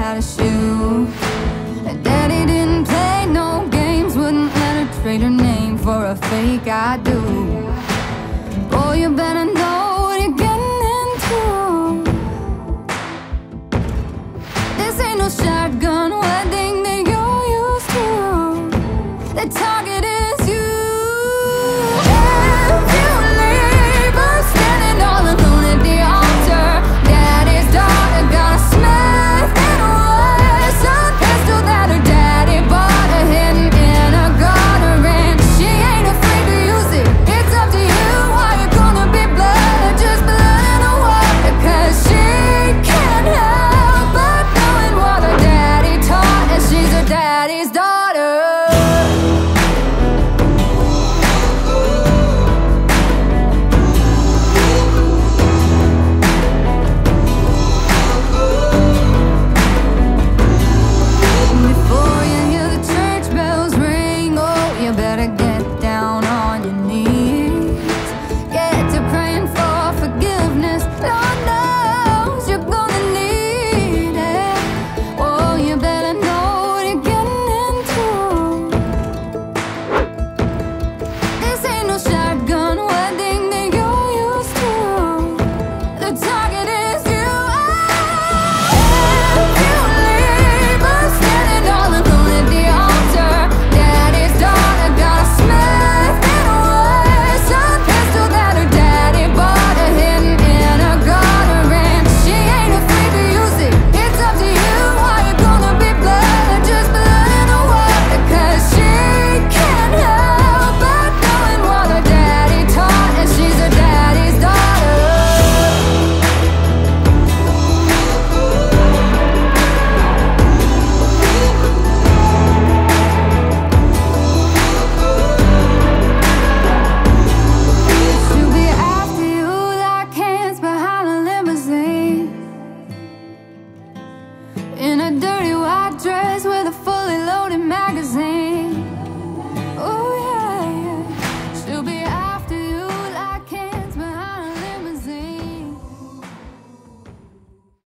how to shoot. Her daddy didn't play no games, wouldn't let her trade her name for a fake I do. Boy, you better know what you're getting into. This ain't no shotgun wedding that you're used to. The target is you. If you leave her standing all alone at the altar, daddy's daughter got a Smith and Wesson pistol that her daddy bought her hidden in a gutter, and she ain't afraid to use it. It's up to you. Are you gonna be blood or just blood in the water? 'Cause she can't help but knowing what her daddy taught, and she's her daddy's daughter. Before you hear the church bells ring, oh, you better get down on your knees. Get to praying for forgiveness. Lord knows you're gonna need it. Oh, you better know what you're getting into. This ain't no shotgun wedding that you're used to. The target is you. If you leave her standing all alone at the altar, daddy's daughter got a Smith and Wesson pistol that her daddy bought her hidden in a gutter, and she ain't afraid to use it. It's up to you. Are you gonna be blood or just blood in the water? 'Cause she can't help but knowing what her daddy taught, and she's her daddy's daughter. She'll be after you like hands behind a limousine, in a dirty white dress